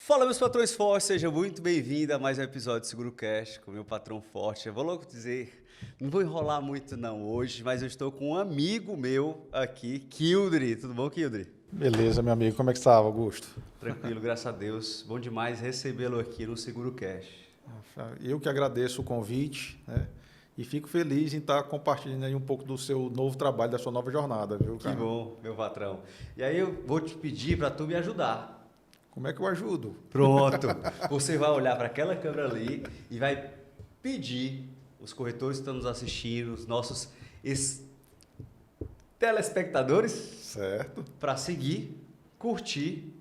Fala, meus patrões fortes, seja muito bem-vindo a mais um episódio do SeguroCast com o meu patrão forte. Eu vou logo dizer, não vou enrolar muito não hoje, mas eu estou com um amigo meu aqui, Kildri. Tudo bom, Kildri? Beleza, meu amigo. Como é que está, Augusto? Tranquilo, graças a Deus. Bom demais recebê-lo aqui no SeguroCast. Eu que agradeço o convite, né? E fico feliz em estar compartilhando aí um pouco do seu novo trabalho, da sua nova jornada, viu, Que cara? bom, meu patrão. E aí eu vou te pedir para tu me ajudar. Como é que eu ajudo? Pronto. Você vai olhar para aquela câmera ali e vai pedir os corretores que estão nos assistindo, os nossos telespectadores, Certo. para seguir, curtir,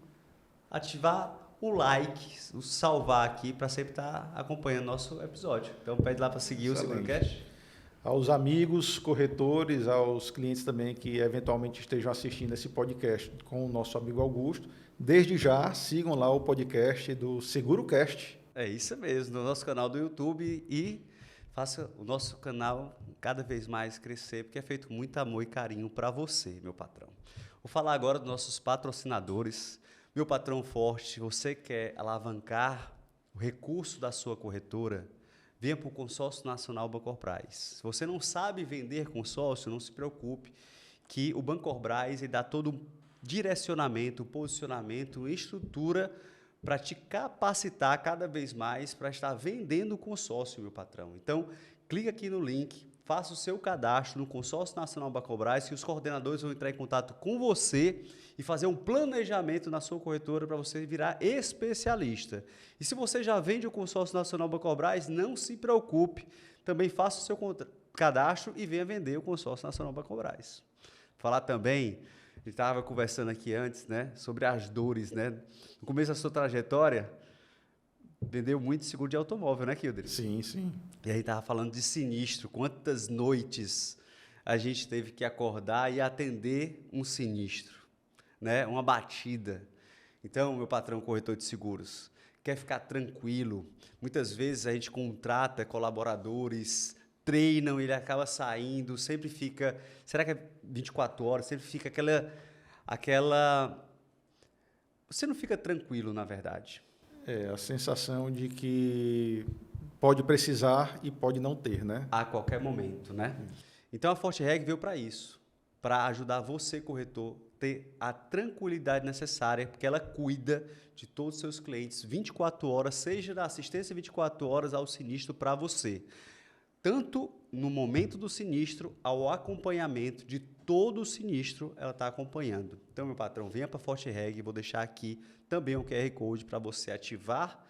ativar o like, o salvar aqui para sempre estar acompanhando nosso episódio. Então pede lá para seguir Excelente. o SeguroCast. Aos amigos, corretores, aos clientes também que eventualmente estejam assistindo esse podcast com o nosso amigo Augusto, desde já sigam lá o podcast do SeguroCast. É isso mesmo, no nosso canal do YouTube e faça o nosso canal cada vez mais crescer, porque é feito com muito amor e carinho para você, meu patrão. Vou falar agora dos nossos patrocinadores. Meu patrão forte, você quer alavancar o recurso da sua corretora? Venha para o Consórcio Nacional Bancorbras. Se você não sabe vender consórcio, não se preocupe, que o Bancorbras dá todo um direcionamento, posicionamento, estrutura para te capacitar cada vez mais para estar vendendo o consórcio, meu patrão. Então, clica aqui no link, faça o seu cadastro no Consórcio Nacional Bancorbras, que os coordenadores vão entrar em contato com você e fazer um planejamento na sua corretora para você virar especialista. E se você já vende o Consórcio Nacional Bancorbras, não se preocupe, também faça o seu cadastro e venha vender o Consórcio Nacional Bancorbras. Falar também, a gente estava conversando aqui antes, né, sobre as dores, né? No começo da sua trajetória, vendeu muito seguro de automóvel, né, Kildri? Sim, sim. E aí estava falando de sinistro, quantas noites a gente teve que acordar e atender um sinistro, né? Uma batida. Então, meu patrão corretor de seguros, quer ficar tranquilo. Muitas vezes a gente contrata colaboradores, treinam, ele acaba saindo, sempre fica, será que é 24 horas? Sempre fica aquela você não fica tranquilo, na verdade. É a sensação de que pode precisar e pode não ter, né? A qualquer momento, né? Então a ForteReg veio para isso, para ajudar você, corretor, ter a tranquilidade necessária, porque ela cuida de todos os seus clientes 24 horas, seja da assistência 24 horas ao sinistro para você. Tanto no momento do sinistro, ao acompanhamento de todo o sinistro, ela está acompanhando. Então, meu patrão, venha para a ForteReg, vou deixar aqui também um QR Code para você ativar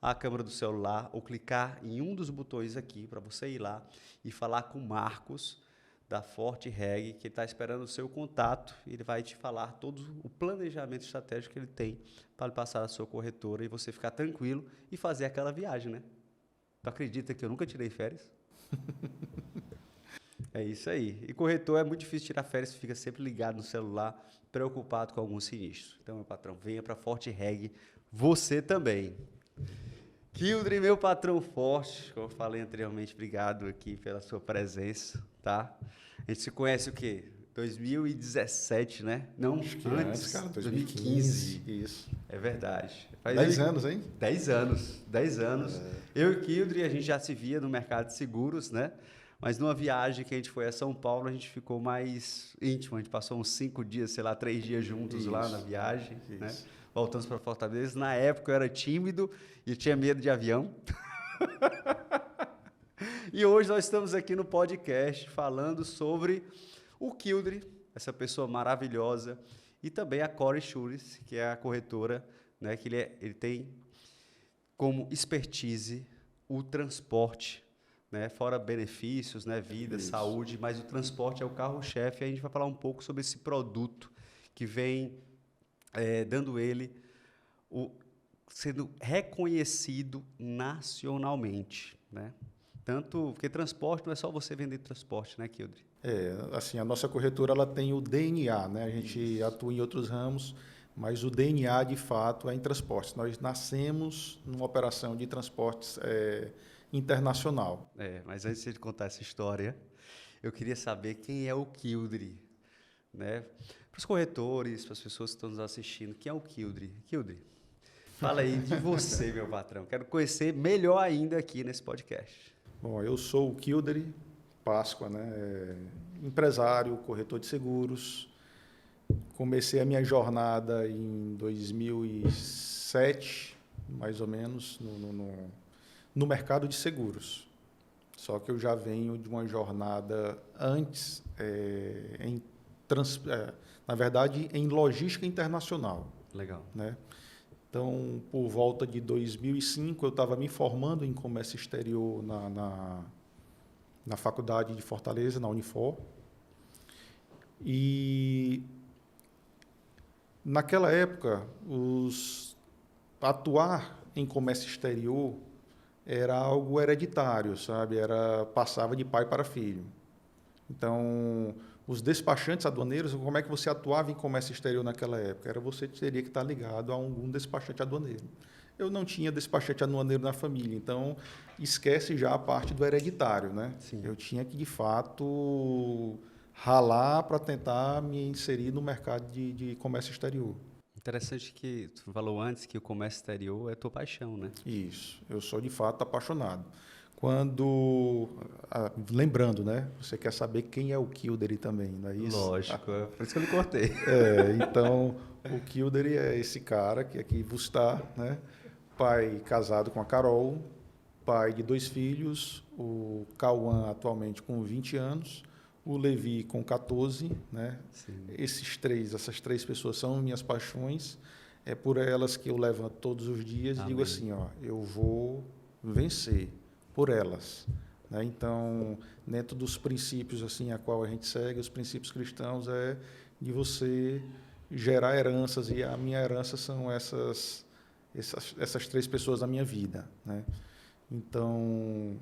a câmera do celular ou clicar em um dos botões aqui para você ir lá e falar com o Marcos da ForteReg, que está esperando o seu contato, e ele vai te falar todo o planejamento estratégico que ele tem para lhe passar a sua corretora e você ficar tranquilo e fazer aquela viagem, né? Tu acredita que eu nunca tirei férias? É isso aí. E corretor é muito difícil tirar férias, fica sempre ligado no celular, preocupado com algum sinistro. Então, meu patrão, venha para a ForteReg, você também. Kildri, meu patrão forte, como eu falei anteriormente, obrigado aqui pela sua presença, tá? A gente se conhece o quê? 2017, né? Não, Acho que antes, cara, 2015. Isso. É verdade. Faz 10 anos, hein? 10 anos, 10 anos. Eu e Kildri, a gente já se via no mercado de seguros, né? Mas numa viagem que a gente foi a São Paulo, a gente ficou mais íntimo. A gente passou uns 5 dias, sei lá, 3 dias juntos lá na viagem, né? Voltamos para Fortaleza. Na época eu era tímido e tinha medo de avião. E hoje nós estamos aqui no podcast falando sobre o Kildri, essa pessoa maravilhosa, e também a Core Insurance, que é a corretora, né, que ele tem como expertise o transporte, né, fora benefícios, né, vida, saúde, mas o transporte é o carro-chefe. E a gente vai falar um pouco sobre esse produto que vem dando ele sendo reconhecido nacionalmente, né? Tanto porque transporte não é só você vender transporte, né, Kildri? Assim, a nossa corretora ela tem o DNA, né? A gente atua em outros ramos, mas o DNA de fato é em transportes. Nós nascemos numa operação de transportes internacional. Mas antes de contar essa história, eu queria saber quem é o Kildri, né? Para os corretores, para as pessoas que estão nos assistindo, quem é o Kildri? Kildri, Fala aí de você, meu patrão. Quero conhecer melhor ainda aqui nesse podcast. Bom, eu sou o Kildare Páscoa, né? Empresário, corretor de seguros. Comecei a minha jornada em 2007, mais ou menos, no mercado de seguros. Só que eu já venho de uma jornada antes, na verdade, em logística internacional. Legal. Né? Então, por volta de 2005, eu estava me formando em comércio exterior na faculdade de Fortaleza, na Unifor. E naquela época, atuar em comércio exterior era algo hereditário, sabe? Passava de pai para filho. Então, os despachantes aduaneiros, como é que você atuava em comércio exterior naquela época? Você teria que estar ligado a algum despachante aduaneiro. Eu não tinha despachante aduaneiro na família, então esquece já a parte do hereditário, né? Sim. Eu tinha que, de fato, ralar para tentar me inserir no mercado de comércio exterior. Interessante que tu falou antes que o comércio exterior é tua paixão, né? Isso, eu sou de fato apaixonado. Lembrando, né? Você quer saber quem é o Kildare também, não é isso? Lógico, é por isso que eu me cortei. Então, o Kildare é esse cara que aqui vos está, né? Pai casado com a Carol, pai de 2 filhos, o Cauã atualmente com 20 anos, o Levi com 14, né? Sim. Essas três pessoas são minhas paixões, é por elas que eu levanto todos os dias e digo assim, ó, eu vou vencer por elas, né? Então, dentro dos princípios assim a qual a gente segue, os princípios cristãos é de você gerar heranças, e a minha herança são essas 3 pessoas na minha vida, né? Então,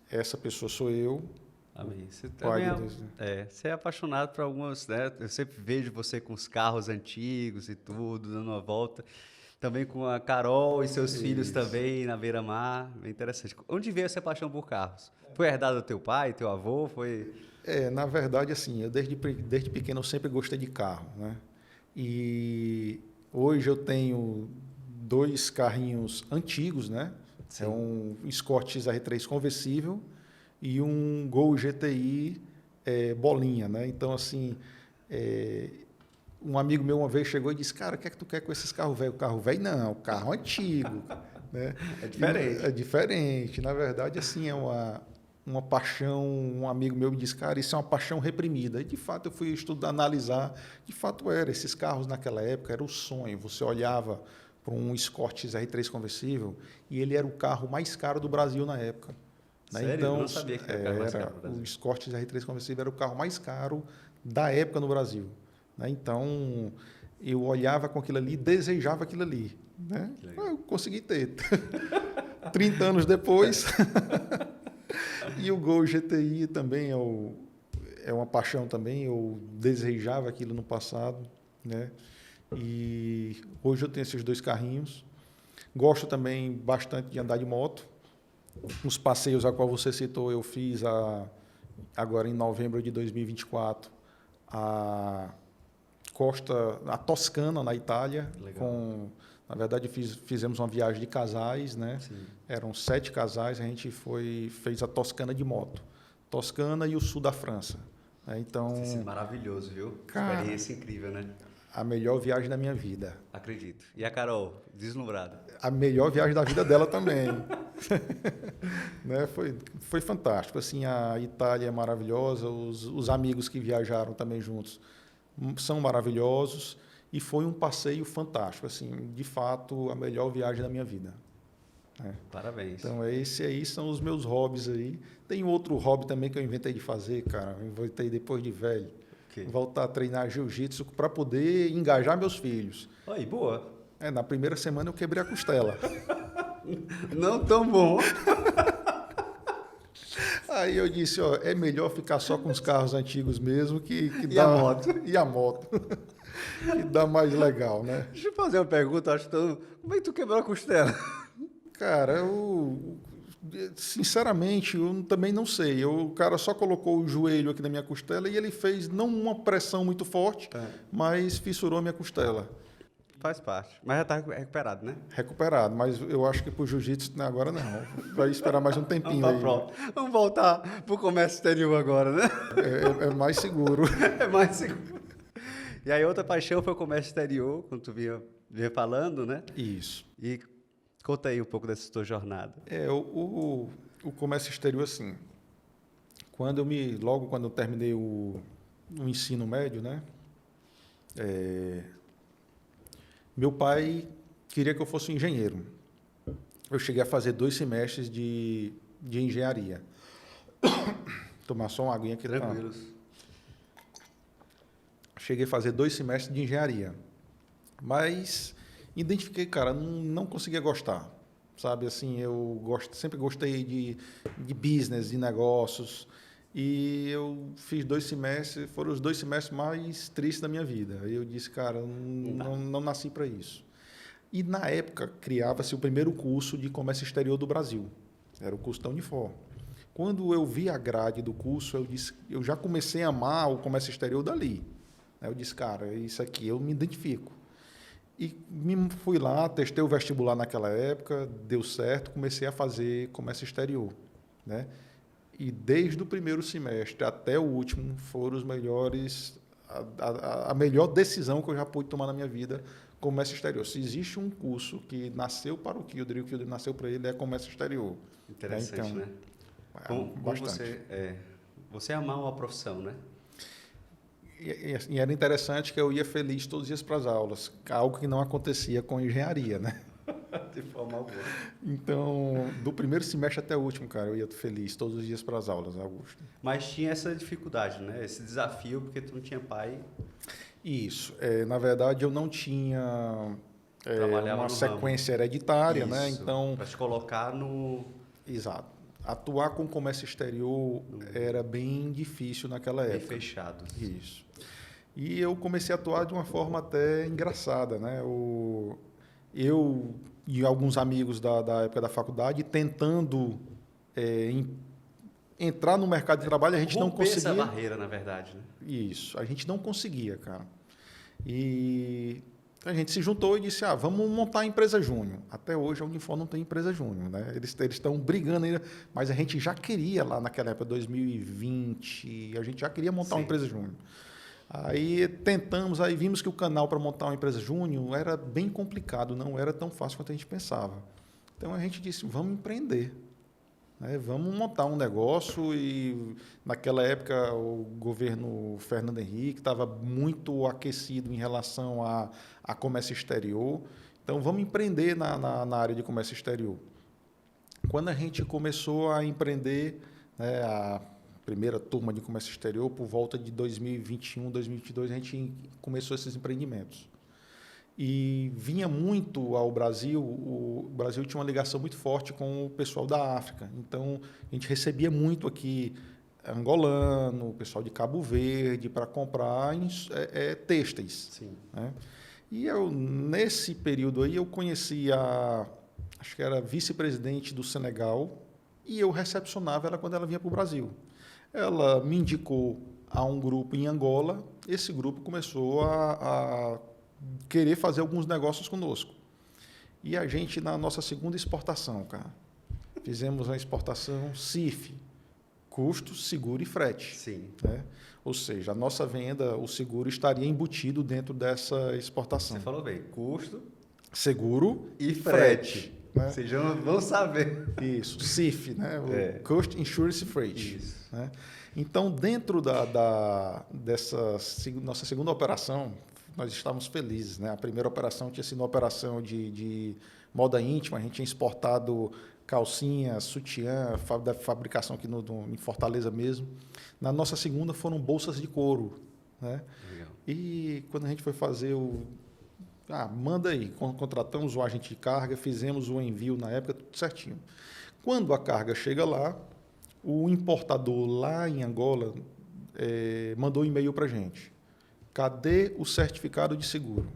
essa pessoa sou eu. Amém. Você também você é apaixonado por algumas, né? Eu sempre vejo você com os carros antigos e tudo, dando uma volta. Também com a Carol e seus filhos também na beira-mar. Bem interessante. Onde veio essa paixão por carros? Foi herdado do teu pai, teu avô? Na verdade, assim, eu desde pequeno eu sempre gostei de carro, né? E hoje eu tenho 2 carrinhos antigos, né? Sim. É um Escort XR3 conversível e um Gol GTI bolinha, né? Então, assim, um amigo meu uma vez chegou e disse, cara, o que é que tu quer com esses carros velhos? Carro velho não, carro antigo, né? É diferente. É diferente. Na verdade, assim, é uma paixão. Um amigo meu me disse, cara, isso é uma paixão reprimida. E, de fato, eu fui estudar, analisar. De fato, esses carros naquela época era o sonho. Você olhava para um Escort XR3 conversível e ele era o carro mais caro do Brasil na época. Sério? Então, eu não sabia que era o carro mais caro do Brasil. O Escort XR3 conversível era o carro mais caro da época no Brasil. Né? Então, eu olhava com aquilo ali e desejava aquilo ali. Né? Eu consegui ter. 30 anos depois. E o Gol GTI também é uma paixão também. Eu desejava aquilo no passado. Né? E hoje eu tenho esses 2 carrinhos. Gosto também bastante de andar de moto. Os passeios a qual você citou, eu fiz agora em novembro de 2024 a Toscana, na Itália. Na verdade, fizemos uma viagem de casais, né? Sim. Eram 7 casais, a gente fez a Toscana de moto. Toscana e o sul da França. Né? Então, isso é maravilhoso, viu? Cara, experiência incrível, né? A melhor viagem da minha vida. Acredito. E a Carol, deslumbrada? A melhor viagem da vida dela também. Né? Foi fantástico. Assim, a Itália é maravilhosa, os amigos que viajaram também juntos são maravilhosos e foi um passeio fantástico. Assim, de fato, a melhor viagem da minha vida. Né? Parabéns. Então, esse aí são os meus hobbies aí. Tem outro hobby também que eu inventei de fazer, cara. Eu inventei depois de velho. Voltar a treinar jiu-jitsu para poder engajar meus filhos. Aí, boa. Na primeira semana eu quebrei a costela. Não tão bom. Aí eu disse, ó, é melhor ficar só com os carros antigos mesmo que a moto. E a moto. Que dá mais legal, né? Deixa eu fazer uma pergunta, como é que tu quebrou a costela? Cara, sinceramente, eu também não sei. O cara só colocou o joelho aqui na minha costela e ele fez, não uma pressão muito forte, mas fissurou a minha costela. Faz parte. Mas já está recuperado, né? Recuperado, mas eu acho que pro jiu-jitsu agora não. Vai esperar mais um Vamos tempinho para aí. pronto. Vamos voltar para o comércio exterior agora, né? É mais seguro. É mais seguro. E aí outra paixão foi o comércio exterior, como tu vinha falando, né? Isso. E conta aí um pouco dessa tua jornada. O comércio exterior, assim, logo quando eu terminei o ensino médio, né? Meu pai queria que eu fosse engenheiro. Eu cheguei a fazer 2 semestres de engenharia. Tomar só uma aguinha aqui. Tranquilos. Cheguei a fazer 2 semestres de engenharia. Mas identifiquei, cara, não conseguia gostar. Sabe, assim, sempre gostei de business, de negócios. E eu fiz 2 semestres, foram os 2 semestres mais tristes da minha vida. Aí eu disse, cara, eu não nasci para isso. E na época criava-se o primeiro curso de comércio exterior do Brasil. Era o curso da Unifor. Quando eu vi a grade do curso, eu já comecei a amar o comércio exterior dali. Aí eu disse, cara, isso aqui eu me identifico. E fui lá, testei o vestibular naquela época, deu certo, comecei a fazer comércio exterior, né? E desde o primeiro semestre até o último foram os melhores, a melhor decisão que eu já pude tomar na minha vida, comércio exterior. Se existe um curso que nasceu para o Kildare e o Kildare nasceu para ele, é comércio exterior. Interessante, então, né? Como você amar uma profissão, né? E era interessante que eu ia feliz todos os dias para as aulas, algo que não acontecia com engenharia, né? De forma alguma. Então, do primeiro semestre até o último, cara, eu ia feliz todos os dias para as aulas, Augusto. Mas tinha essa dificuldade, né? Esse desafio, porque tu não tinha pai. Isso. Na verdade, eu não tinha uma sequência hereditária, né? Então, para te colocar no... Exato. Atuar com comércio exterior era bem difícil naquela época. Bem fechado. Isso. E eu comecei a atuar de uma forma até engraçada, né? Eu e alguns amigos da época da faculdade tentando entrar no mercado de trabalho, a gente não conseguia. Essa barreira, na verdade, né? Isso, a gente não conseguia, cara. E a gente se juntou e disse, vamos montar a empresa júnior. Até hoje a Unifor não tem empresa júnior, né? Eles estão brigando ainda, mas a gente já queria lá naquela época, 2020, a gente já queria montar uma empresa júnior. Aí tentamos, aí vimos que o canal para montar uma empresa júnior era bem complicado, não era tão fácil quanto a gente pensava. Então a gente disse, vamos empreender, né? Vamos montar um negócio. E naquela época o governo Fernando Henrique estava muito aquecido em relação a comércio exterior. Então vamos empreender na área de comércio exterior. Quando a gente começou a empreender, né, a primeira turma de comércio exterior, por volta de 2021, 2022, a gente começou esses empreendimentos. E vinha muito ao Brasil, o Brasil tinha uma ligação muito forte com o pessoal da África. Então, a gente recebia muito aqui angolano, o pessoal de Cabo Verde, para comprar têxteis. Sim. Né? E nesse período aí, eu conheci acho que era vice-presidente do Senegal, e eu recepcionava ela quando ela vinha para o Brasil. Ela me indicou a um grupo em Angola, esse grupo começou a querer fazer alguns negócios conosco. E a gente, na nossa segunda exportação, cara, fizemos uma exportação CIF, custo, seguro e frete. Sim. Né? Ou seja, a nossa venda, o seguro estaria embutido dentro dessa exportação. Você falou bem, custo, seguro e frete. Né? Vocês já vão saber. Isso, CIF, né? O Cost Insurance Freight. Isso. Né? Então, dentro dessa nossa segunda operação, nós estávamos felizes, né? A primeira operação tinha sido uma operação de moda íntima, a gente tinha exportado calcinha, sutiã, da fabricação aqui em Fortaleza mesmo. Na nossa segunda foram bolsas de couro, né? Legal. E quando a gente foi fazer manda aí, contratamos o agente de carga, fizemos o envio na época, tudo certinho. Quando a carga chega lá, o importador lá em Angola mandou um e-mail para a gente. Cadê o certificado de seguro?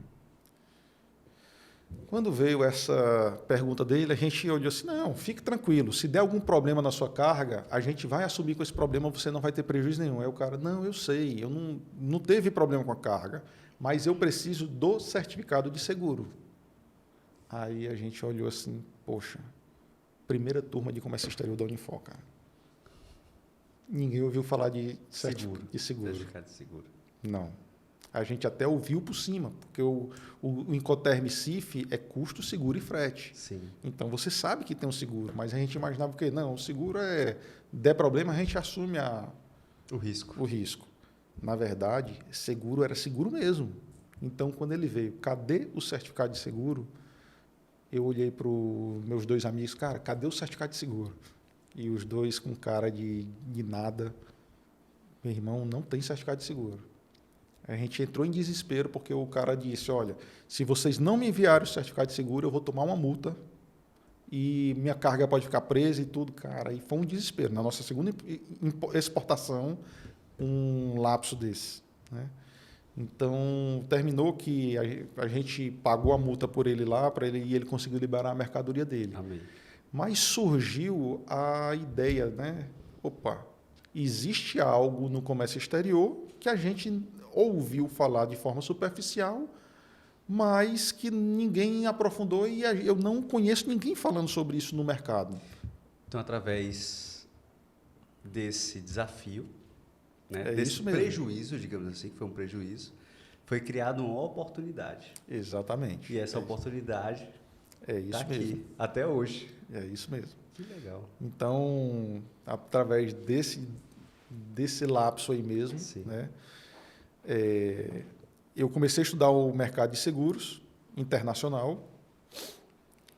Quando veio essa pergunta dele, a gente olhou assim, não, fique tranquilo, se der algum problema na sua carga, a gente vai assumir com esse problema, você não vai ter prejuízo nenhum. Aí o cara, não, eu sei, eu não teve problema com a carga, mas eu preciso do certificado de seguro. Aí a gente olhou assim, poxa, primeira turma de comércio exterior da Unifor, cara. Ninguém ouviu falar de seguro. Certificado de seguro. Não. A gente até ouviu por cima, porque o Incoterm CIF é custo, seguro e frete. Sim. Então, você sabe que tem um seguro, mas a gente imaginava que não, o seguro der problema, a gente assume o risco. O risco. Na verdade, seguro era seguro mesmo. Então, quando ele veio, cadê o certificado de seguro? Eu olhei para os meus 2 amigos, cara, cadê o certificado de seguro? E os dois com cara de nada. Meu irmão, não tem certificado de seguro. A gente entrou em desespero porque o cara disse, olha, se vocês não me enviarem o certificado de seguro, eu vou tomar uma multa e minha carga pode ficar presa e tudo, cara. E foi um desespero. Na nossa segunda exportação, um lapso desse, né? Então, terminou que a gente pagou a multa por ele lá, e ele conseguiu liberar a mercadoria dele. Amém. Mas surgiu a ideia, né? Opa, existe algo no comércio exterior que a gente ouviu falar de forma superficial, mas que ninguém aprofundou e eu não conheço ninguém falando sobre isso no mercado. Então, através desse desafio, né, desse prejuízo, digamos assim, que foi um prejuízo, foi criada uma oportunidade. Exatamente. E essa oportunidade está aqui, até hoje. É isso mesmo. Que legal. Então, através desse lapso aí mesmo, né, eu comecei a estudar o mercado de seguros internacional,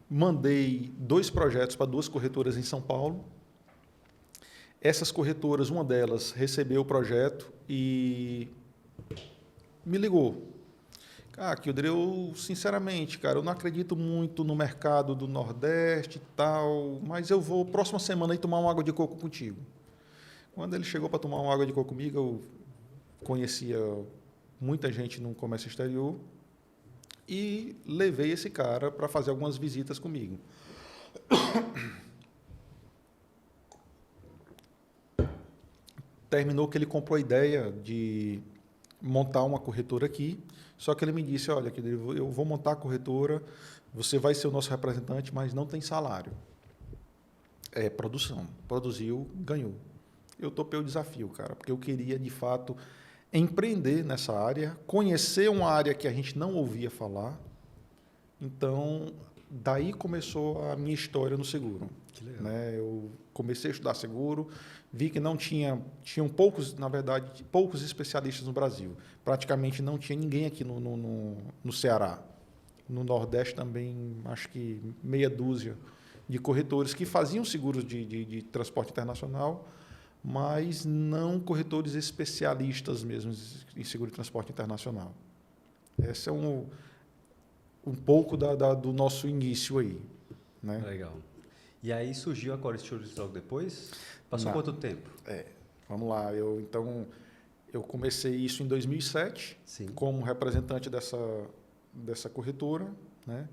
mandei 2 projetos para 2 corretoras em São Paulo. Essas corretoras, uma delas recebeu o projeto e me ligou. Ah, Kilder, eu sinceramente, cara, eu não acredito muito no mercado do Nordeste e tal, mas eu vou próxima semana aí tomar uma água de coco contigo. Quando ele chegou para tomar uma água de coco comigo, eu conhecia muita gente no comércio exterior e levei esse cara para fazer algumas visitas comigo. Terminou que ele comprou a ideia de montar uma corretora aqui, só que ele me disse, olha, eu vou montar a corretora, você vai ser o nosso representante, mas não tem salário. É produção. Produziu, ganhou. Eu topei o desafio, cara, porque eu queria, de fato, empreender nessa área, conhecer uma área que a gente não ouvia falar. Então, daí começou a minha história no seguro. Que legal. Né? Eu comecei a estudar seguro, vi que não tinham poucos, na verdade, poucos especialistas no Brasil. Praticamente não tinha ninguém aqui no Ceará. No Nordeste também, acho que meia dúzia de corretores que faziam seguros de transporte internacional, mas não corretores especialistas mesmo em seguro de transporte internacional. Esse é um pouco do nosso início aí. Né? Legal. E aí surgiu a Core Insurance logo depois? Passou quanto tempo? Vamos lá. Eu comecei isso em 2007, Sim. Como representante dessa corretora. Né?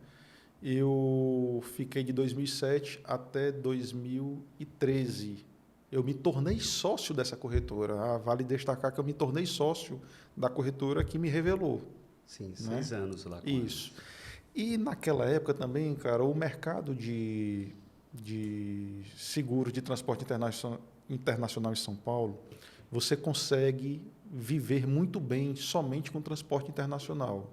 Eu fiquei de 2007 até 2013. Eu me tornei sócio dessa corretora. Vale destacar que eu me tornei sócio da corretora que me revelou. Sim, né? 6 anos lá. Isso. E naquela época também, cara, o mercado de seguros de transporte internacional em São Paulo, você consegue viver muito bem somente com transporte internacional.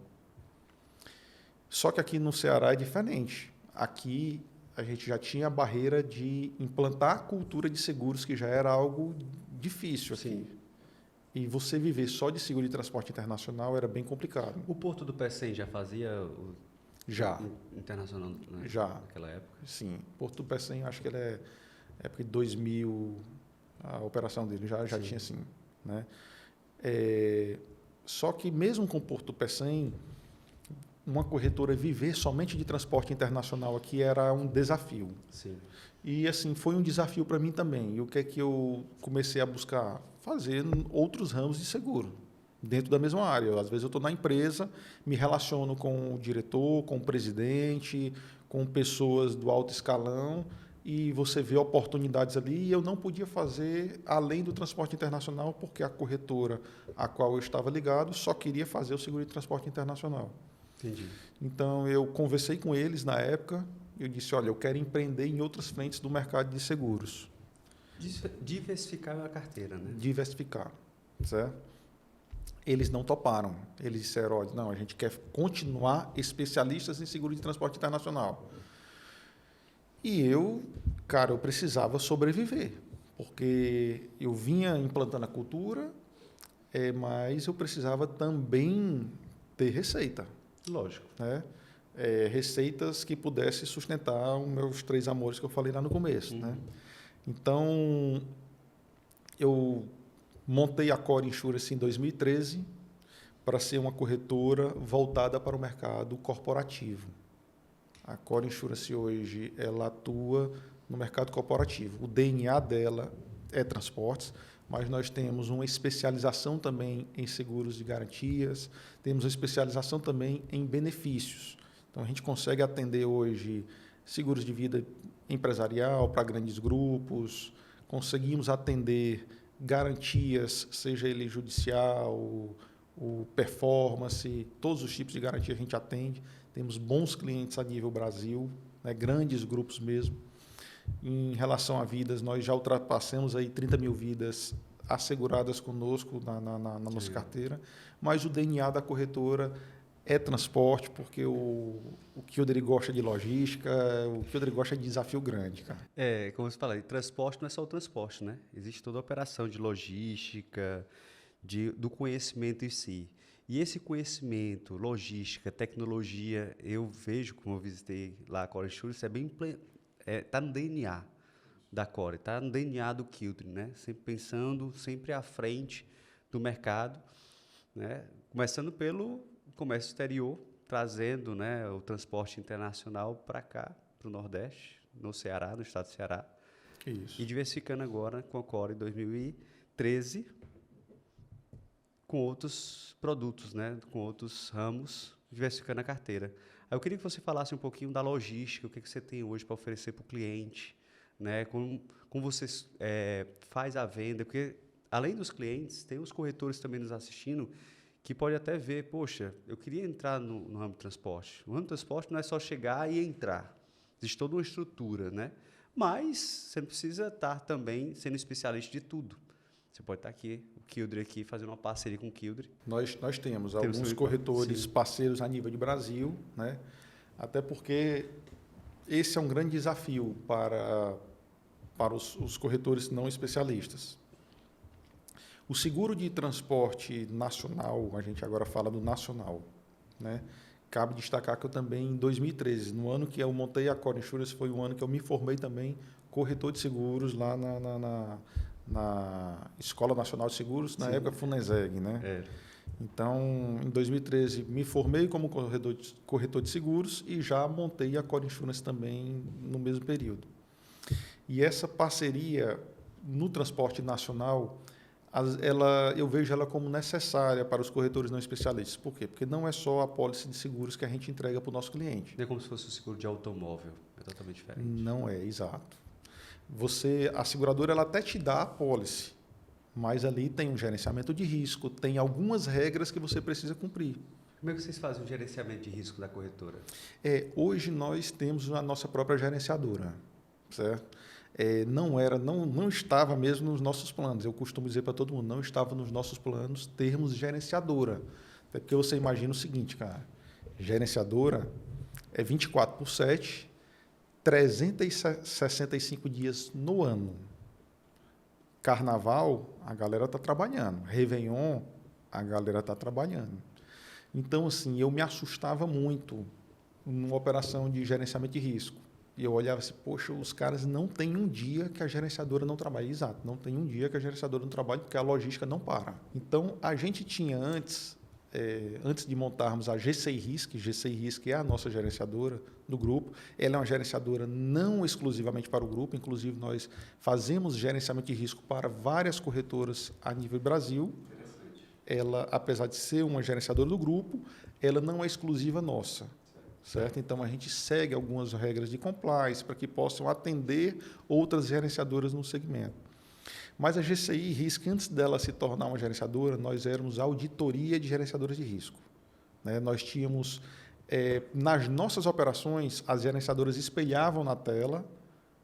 Só que aqui no Ceará é diferente. Aqui a gente já tinha a barreira de implantar a cultura de seguros, que já era algo difícil aqui. Sim. E você viver só de seguro de transporte internacional era bem complicado. O Porto do Pecém já fazia Já. internacional, né? Já. Naquela época? Sim. Porto do Pecém, acho que ele é época de 2000, a operação dele já tinha assim. Né? Só que mesmo com Porto do Pecém, uma corretora viver somente de transporte internacional aqui era um desafio. Sim. E assim, foi um desafio para mim também. E o que é que eu comecei a buscar? Fazer outros ramos de seguro. dentro da mesma área. Às vezes eu estou na empresa, me relaciono com o diretor, com o presidente, com pessoas do alto escalão, e você vê oportunidades ali, e eu não podia fazer além do transporte internacional, porque a corretora a qual eu estava ligado só queria fazer o seguro de transporte internacional. Entendi. Então, eu conversei com eles na época, eu disse, olha, eu quero empreender em outras frentes do mercado de seguros. Diversificar a carteira, né? Diversificar, certo? Eles não toparam. Eles disseram, olha, não, a gente quer continuar especialistas em seguro de transporte internacional. E eu, cara, eu precisava sobreviver, porque eu vinha implantando a cultura, mas eu precisava também ter receita. Lógico. Né? Receitas que pudessem sustentar os meus 3 amores que eu falei lá no começo. Né? Então, eu montei a Core Insurance em 2013 para ser uma corretora voltada para o mercado corporativo. A Core Insurance hoje ela atua no mercado corporativo. O DNA dela é transportes, mas nós temos uma especialização também em seguros de garantias, temos uma especialização também em benefícios. Então, a gente consegue atender hoje seguros de vida empresarial para grandes grupos, conseguimos atender garantias, seja ele judicial, o performance, todos os tipos de garantia a gente atende. Temos bons clientes a nível Brasil, né, grandes grupos mesmo. Em relação a vidas, nós já ultrapassamos aí 30 mil vidas asseguradas conosco na nossa carteira, mas o DNA da corretora é transporte, porque o Kildare gosta de logística, o Kildare gosta de desafio grande, cara. Como você fala, transporte não é só o transporte, né? Existe toda a operação de logística, do conhecimento em si. E esse conhecimento, logística, tecnologia, eu vejo, como eu visitei lá a Core Insurance, está no DNA da Core, está no DNA do Kildare, né? Sempre pensando, sempre à frente do mercado, né? Começando pelo comércio exterior, trazendo, né, o transporte internacional para cá, para o Nordeste, no Ceará, no estado do Ceará. Isso. E diversificando agora com a Core em 2013, com outros produtos, né, com outros ramos, diversificando a carteira. Aí eu queria que você falasse um pouquinho da logística, o que você tem hoje para oferecer para o cliente, né, como você faz a venda, porque além dos clientes, tem os corretores também nos assistindo, que pode até ver, poxa, eu queria entrar no ramo de transporte. O ramo de transporte não é só chegar e entrar. Existe toda uma estrutura, né? Mas você não precisa estar também sendo especialista de tudo. Você pode estar aqui, o Kildare aqui, fazendo uma parceria com o Kildare. Nós temos alguns corretores sim, parceiros a nível de Brasil, né? Até porque esse é um grande desafio para os corretores não especialistas. O seguro de transporte nacional, a gente agora fala do nacional, né? Cabe destacar que eu também, em 2013, no ano que eu montei a Core Insurance, foi o ano que eu me formei também corretor de seguros lá na Escola Nacional de Seguros, na época Funezeg, né? Então, em 2013, me formei como corretor de seguros e já montei a Core Insurance também no mesmo período. E essa parceria no transporte nacional, eu vejo ela como necessária para os corretores não especialistas. Por quê? Porque não é só a pólice de seguros que a gente entrega para o nosso cliente. Não é como se fosse o seguro de automóvel, é totalmente diferente. Não é, exato. A seguradora ela até te dá a pólice, mas ali tem um gerenciamento de risco, tem algumas regras que você precisa cumprir. Como é que vocês fazem o gerenciamento de risco da corretora? Hoje nós temos a nossa própria gerenciadora, certo? Não estava mesmo nos nossos planos. Eu costumo dizer para todo mundo, não estava nos nossos planos termos gerenciadora. Até porque você imagina o seguinte, cara, gerenciadora é 24/7, 365 dias no ano. Carnaval, a galera está trabalhando. Réveillon, a galera está trabalhando. Então, assim, eu me assustava muito numa operação de gerenciamento de risco. E eu olhava assim, poxa, os caras não tem um dia que a gerenciadora não trabalha. Exato, não tem um dia que a gerenciadora não trabalha porque a logística não para. Então, a gente tinha antes de montarmos a GCI Risk é a nossa gerenciadora do grupo. Ela é uma gerenciadora não exclusivamente para o grupo, inclusive nós fazemos gerenciamento de risco para várias corretoras a nível Brasil. ela, apesar de ser uma gerenciadora do grupo, ela não é exclusiva nossa. Certo? Então, a gente segue algumas regras de compliance para que possam atender outras gerenciadoras no segmento. Mas a GCI Risk, antes dela se tornar uma gerenciadora, nós éramos auditoria de gerenciadoras de risco. Né? Nós tínhamos, nas nossas operações, as gerenciadoras espelhavam na tela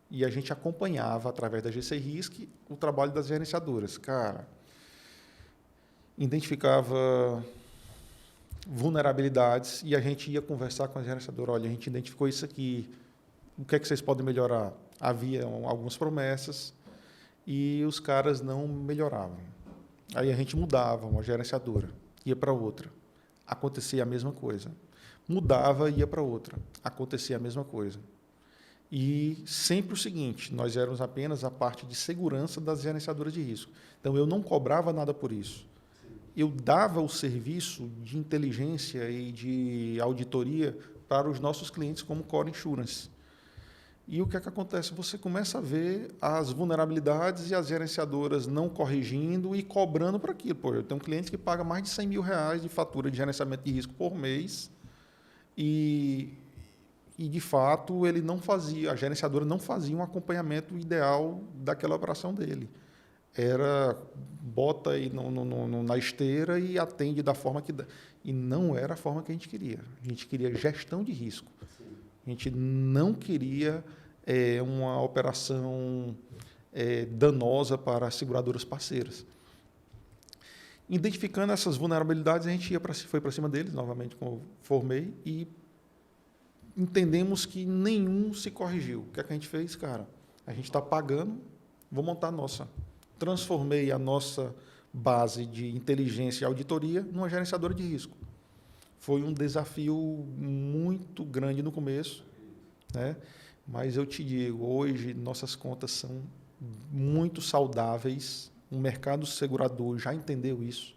e a gente acompanhava, através da GCI Risk, o trabalho das gerenciadoras. Cara, identificava vulnerabilidades e a gente ia conversar com a gerenciadora. Olha, a gente identificou isso aqui, o que é que vocês podem melhorar? Havia algumas promessas e os caras não melhoravam. Aí a gente mudava uma gerenciadora, ia para outra, acontecia a mesma coisa. Mudava, ia para outra, acontecia a mesma coisa. E sempre o seguinte, nós éramos apenas a parte de segurança das gerenciadoras de risco. Então, eu não cobrava nada por isso. Eu dava o serviço de inteligência e de auditoria para os nossos clientes como Core Insurance. E o que é que acontece? Você começa a ver as vulnerabilidades e as gerenciadoras não corrigindo e cobrando por aquilo. Pô, eu tenho um cliente que paga mais de R$100 mil de fatura de gerenciamento de risco por mês e de fato, ele não fazia, a gerenciadora não fazia um acompanhamento ideal daquela operação dele. Era bota aí na esteira e atende da forma que dá. E não era a forma que a gente queria. A gente queria gestão de risco. A gente não queria uma operação danosa para as seguradoras parceiras. Identificando essas vulnerabilidades, a gente foi para cima deles, novamente, como eu formei, e entendemos que nenhum se corrigiu. O que é que a gente fez, cara? A gente está pagando, vou montar a nossa. Transformei a nossa base de inteligência e auditoria numa gerenciadora de risco. Foi um desafio muito grande no começo, né? Mas eu te digo, hoje nossas contas são muito saudáveis, o mercado segurador já entendeu isso.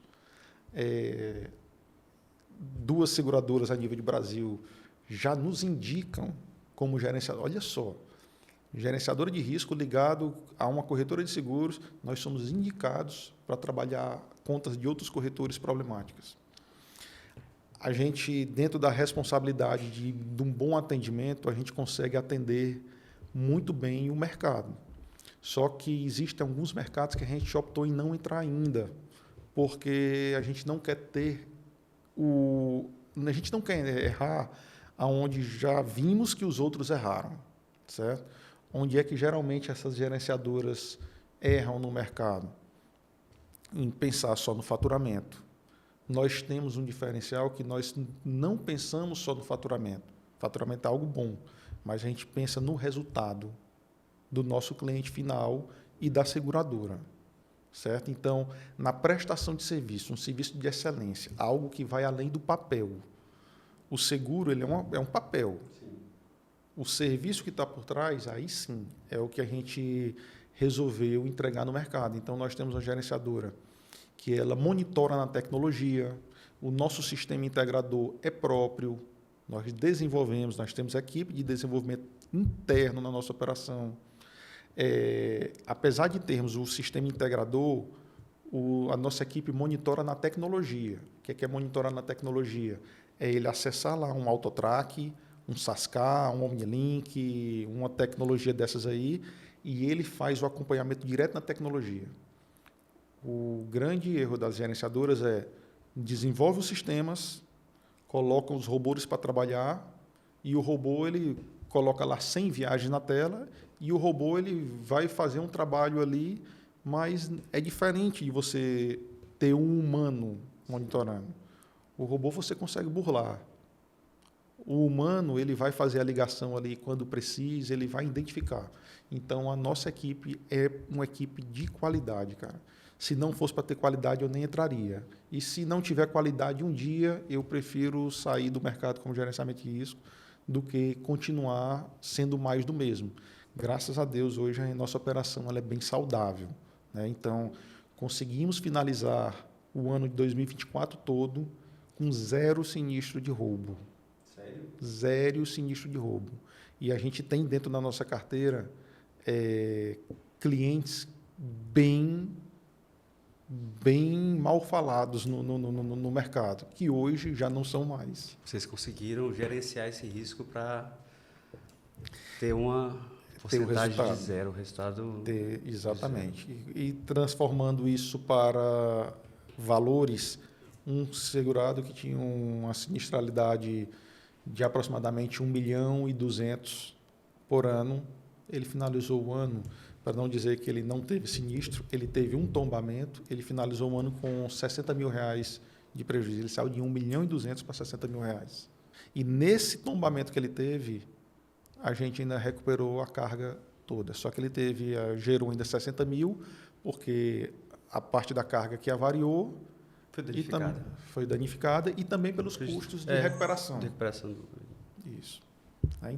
2 seguradoras a nível de Brasil já nos indicam como gerenciador. Olha só, gerenciadora de risco ligado a uma corretora de seguros, nós somos indicados para trabalhar contas de outros corretores problemáticas. A gente, dentro da responsabilidade de um bom atendimento, a gente consegue atender muito bem o mercado. Só que existem alguns mercados que a gente optou em não entrar ainda, porque a gente não quer a gente não quer errar aonde já vimos que os outros erraram, certo? Onde é que geralmente essas gerenciadoras erram no mercado? Em pensar só no faturamento. Nós temos um diferencial que nós não pensamos só no faturamento. Faturamento é algo bom, mas a gente pensa no resultado do nosso cliente final e da seguradora, certo? Então, na prestação de serviço, um serviço de excelência, algo que vai além do papel. O seguro ele é um papel. Sim. O serviço que está por trás, aí sim, é o que a gente resolveu entregar no mercado. Então, nós temos uma gerenciadora que ela monitora na tecnologia, o nosso sistema integrador é próprio, nós desenvolvemos, nós temos equipe de desenvolvimento interno na nossa operação. Apesar de termos o sistema integrador, a nossa equipe monitora na tecnologia. O que é monitorar na tecnologia? É ele acessar lá um AutoTrack, um Sascar, um OmniLink, uma tecnologia dessas aí, e ele faz o acompanhamento direto na tecnologia. O grande erro das gerenciadoras é desenvolve os sistemas, coloca os robôs para trabalhar, e o robô ele coloca lá 100 viagens na tela, e o robô ele vai fazer um trabalho ali, mas é diferente de você ter um humano monitorando. O robô você consegue burlar. O humano ele vai fazer a ligação ali quando precisa, ele vai identificar. Então, a nossa equipe é uma equipe de qualidade, cara. Se não fosse para ter qualidade, eu nem entraria. E se não tiver qualidade um dia, eu prefiro sair do mercado como gerenciamento de risco do que continuar sendo mais do mesmo. Graças a Deus, hoje a nossa operação ela é bem saudável, né? Então, conseguimos finalizar o ano de 2024 todo com 0 sinistro de roubo. Sério? 0 sinistro de roubo. E a gente tem dentro da nossa carteira clientes bem bem mal falados no mercado, que hoje já não são mais. Vocês conseguiram gerenciar esse risco para ter uma Ter o porcentagem de resultado. zero, o resultado Exatamente. E transformando isso para valores, um segurado que tinha uma sinistralidade de aproximadamente 1.200.000 por ano, ele finalizou o ano, para não dizer que ele não teve sinistro, ele teve um tombamento, ele finalizou o ano com R$ 60.000 de prejuízo. Ele saiu de 1.200.000 para R$ 60.000. E nesse tombamento que ele teve, a gente ainda recuperou a carga toda. Só que ele gerou ainda 60 mil, porque a parte da carga que avariou foi danificada e também pelos custos de recuperação. De recuperação. Isso.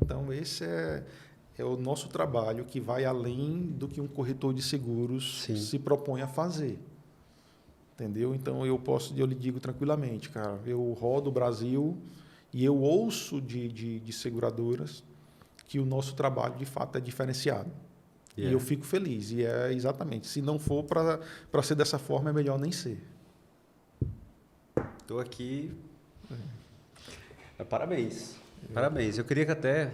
Então, esse é o nosso trabalho, que vai além do que um corretor de seguros se propõe a fazer. Entendeu? Então, eu lhe digo tranquilamente, cara, eu rodo o Brasil e eu ouço de seguradoras que o nosso trabalho, de fato, é diferenciado. E eu fico feliz. E é exatamente. Se não for para ser dessa forma, é melhor nem ser. Estou aqui. Parabéns. Parabéns. Eu queria que até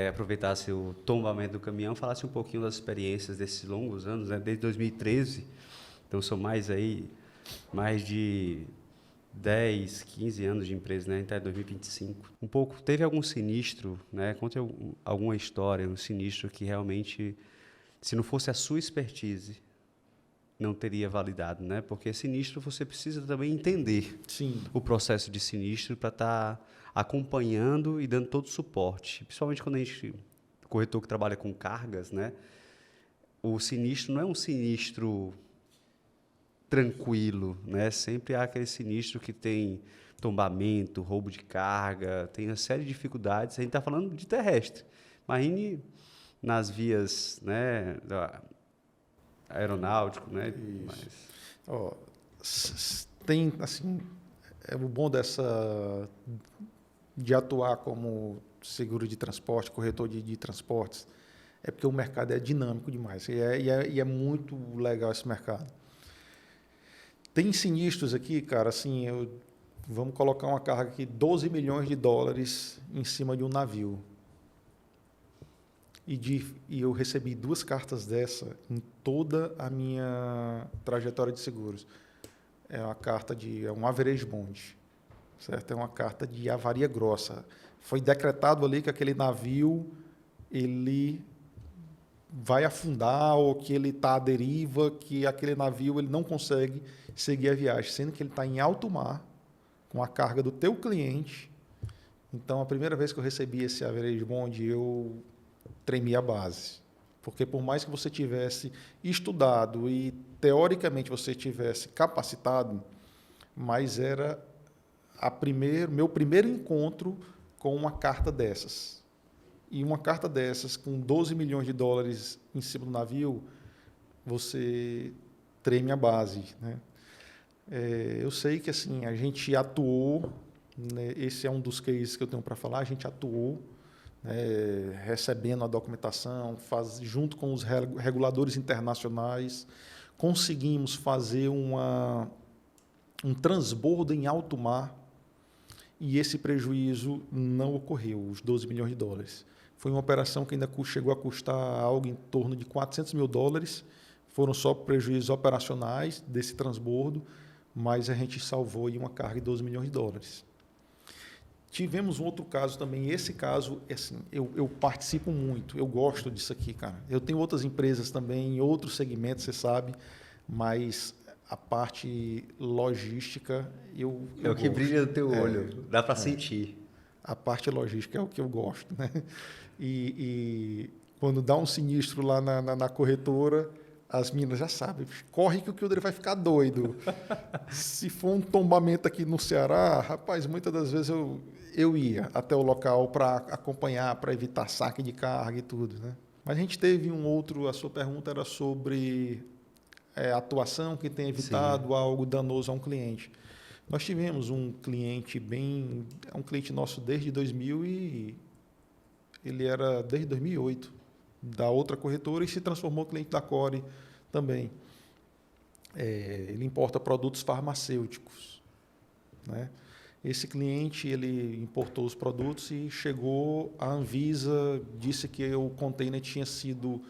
aproveitasse o tombamento do caminhão, falasse um pouquinho das experiências desses longos anos, né? Desde 2013. Então, são mais de 10, 15 anos de empresa, né? Até 2025. Um pouco, teve algum sinistro, né? Conte alguma história, um sinistro que realmente, se não fosse a sua expertise, não teria validado, né? Porque sinistro você precisa também entender o processo de sinistro para estar acompanhando e dando todo o suporte. Principalmente quando o corretor que trabalha com cargas, né? O sinistro não é um sinistro tranquilo, né? Sempre há aquele sinistro que tem tombamento, roubo de carga, tem uma série de dificuldades. A gente está falando de terrestre. Imagine nas vias, né, aeronáutico, né? Tem, assim, o bom de atuar como seguro de transporte, corretor de transportes, é porque o mercado é dinâmico demais e é muito legal esse mercado. Tem sinistros aqui, cara, assim, vamos colocar uma carga aqui, $12 milhões em cima de um navio. E eu recebi 2 cartas dessa em toda a minha trajetória de seguros. É um average bond, certo? É uma carta de avaria grossa. Foi decretado ali que aquele navio ele vai afundar ou que ele está à deriva, que aquele navio ele não consegue seguir a viagem, sendo que ele está em alto mar, com a carga do teu cliente. Então, a primeira vez que eu recebi esse average bond, eu tremi a base. Porque por mais que você tivesse estudado e, teoricamente, você tivesse capacitado, mas era meu primeiro encontro com uma carta dessas. E uma carta dessas, com $12 milhões em cima do navio, você treme a base, né? Eu sei que assim, a gente atuou, né, esse é um dos cases que eu tenho para falar, a gente atuou, recebendo a documentação, junto com os reguladores internacionais, conseguimos fazer um transbordo em alto mar e esse prejuízo não ocorreu, os $12 milhões. Foi uma operação que ainda chegou a custar algo em torno de $400 mil, foram só prejuízos operacionais desse transbordo, mas a gente salvou aí uma carga de $12 milhões. Tivemos um outro caso também. Esse caso, assim, eu participo muito, eu gosto disso aqui, cara. Eu tenho outras empresas também, em outros segmentos, você sabe, mas a parte logística, eu é o que gosto. Brilha no teu olho, dá para sentir. A parte logística é o que eu gosto, né? E quando dá um sinistro lá na corretora, as meninas já sabem, corre que o Kilder vai ficar doido. Se for um tombamento aqui no Ceará, rapaz, muitas das vezes eu ia até o local para acompanhar, para evitar saque de carga e tudo, né? Mas a gente teve a sua pergunta era sobre atuação que tem evitado algo danoso a um cliente. Nós tivemos um cliente um cliente nosso desde 2000 e ele era desde 2008 da outra corretora e se transformou cliente da Core também. ele importa produtos farmacêuticos, né? Esse cliente ele importou os produtos e chegou, a Anvisa disse que o container tinha sido,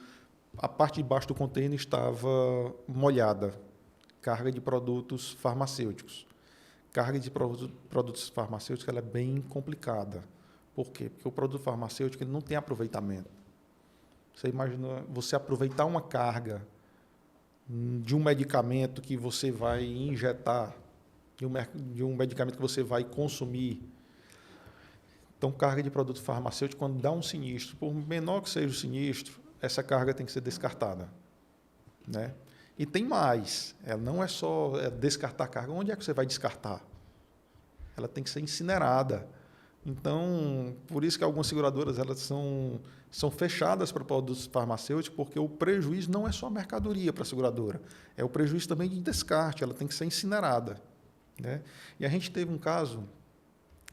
a parte de baixo do container estava molhada, carga de produtos farmacêuticos. Carga de produtos farmacêuticos ela é bem complicada. Por quê? Porque o produto farmacêutico ele não tem aproveitamento. Você imagina você aproveitar uma carga de um medicamento que você vai injetar, de um medicamento que você vai consumir. Então, carga de produto farmacêutico, quando dá um sinistro, por menor que seja o sinistro, essa carga tem que ser descartada, né? E tem mais, ela não é só descartar a carga. Onde é que você vai descartar? Ela tem que ser incinerada. Então, por isso que algumas seguradoras elas são fechadas para produtos farmacêuticos, porque o prejuízo não é só mercadoria para a seguradora, é o prejuízo também de descarte, ela tem que ser incinerada, né? E a gente teve um caso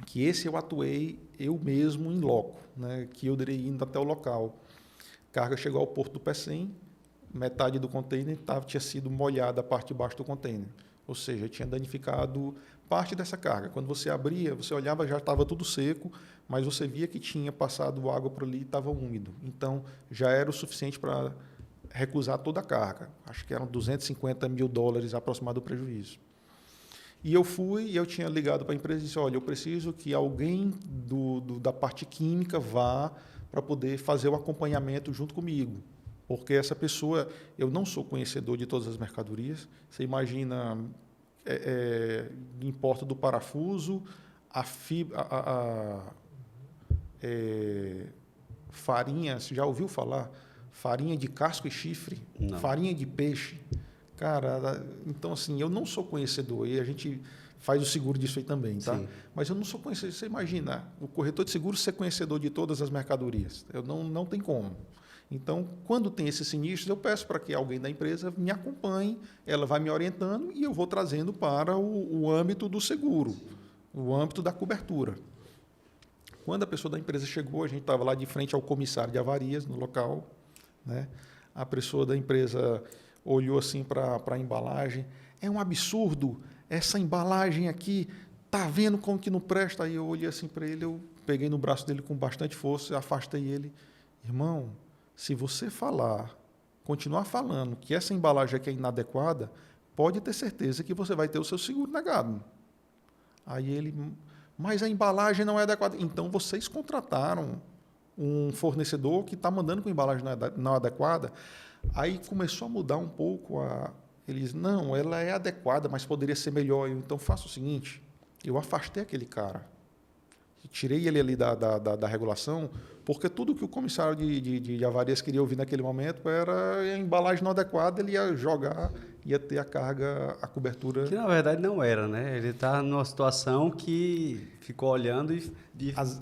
que esse eu atuei eu mesmo em loco, né? Que eu direi indo até o local. A carga chegou ao porto do Pecém, metade do container tinha sido molhada a parte de baixo do container, ou seja, tinha danificado parte dessa carga. Quando você abria, você olhava, já estava tudo seco, mas você via que tinha passado água por ali e estava úmido. Então, já era o suficiente para recusar toda a carga. Acho que eram $250 mil aproximado do prejuízo. E eu fui e eu tinha ligado para a empresa e disse, olha, eu preciso que alguém da parte química vá para poder fazer o acompanhamento junto comigo. Porque essa pessoa, eu não sou conhecedor de todas as mercadorias. Você imagina, importa do parafuso, farinha, você já ouviu falar? Farinha de casco e chifre? Não. Farinha de peixe. Cara, então assim, eu não sou conhecedor e a gente faz o seguro disso aí também, tá? Sim. Mas eu não sou conhecedor. Você imagina, o corretor de seguros ser conhecedor de todas as mercadorias? Eu não tem como. Então, quando tem esses sinistros, eu peço para que alguém da empresa me acompanhe, ela vai me orientando e eu vou trazendo para o âmbito do seguro, o âmbito da cobertura. Quando a pessoa da empresa chegou, a gente estava lá de frente ao comissário de avarias no local, né? A pessoa da empresa olhou assim para a embalagem, é um absurdo, essa embalagem aqui, tá vendo como que não presta? Aí eu olhei assim para ele, eu peguei no braço dele com bastante força, afastei ele, irmão, se você continuar falando que essa embalagem aqui é inadequada, pode ter certeza que você vai ter o seu seguro negado. Aí ele, mas a embalagem não é adequada. Então, vocês contrataram um fornecedor que está mandando com a embalagem não adequada. Aí começou a mudar um pouco. Eles, não, ela é adequada, mas poderia ser melhor. Então, faça o seguinte, eu afastei aquele cara. Tirei ele ali da regulação, porque tudo que o comissário de avarias queria ouvir naquele momento era a embalagem não adequada, ele ia jogar, ia ter a carga, a cobertura... Que na verdade não era, né? Ele está numa situação que ficou olhando e...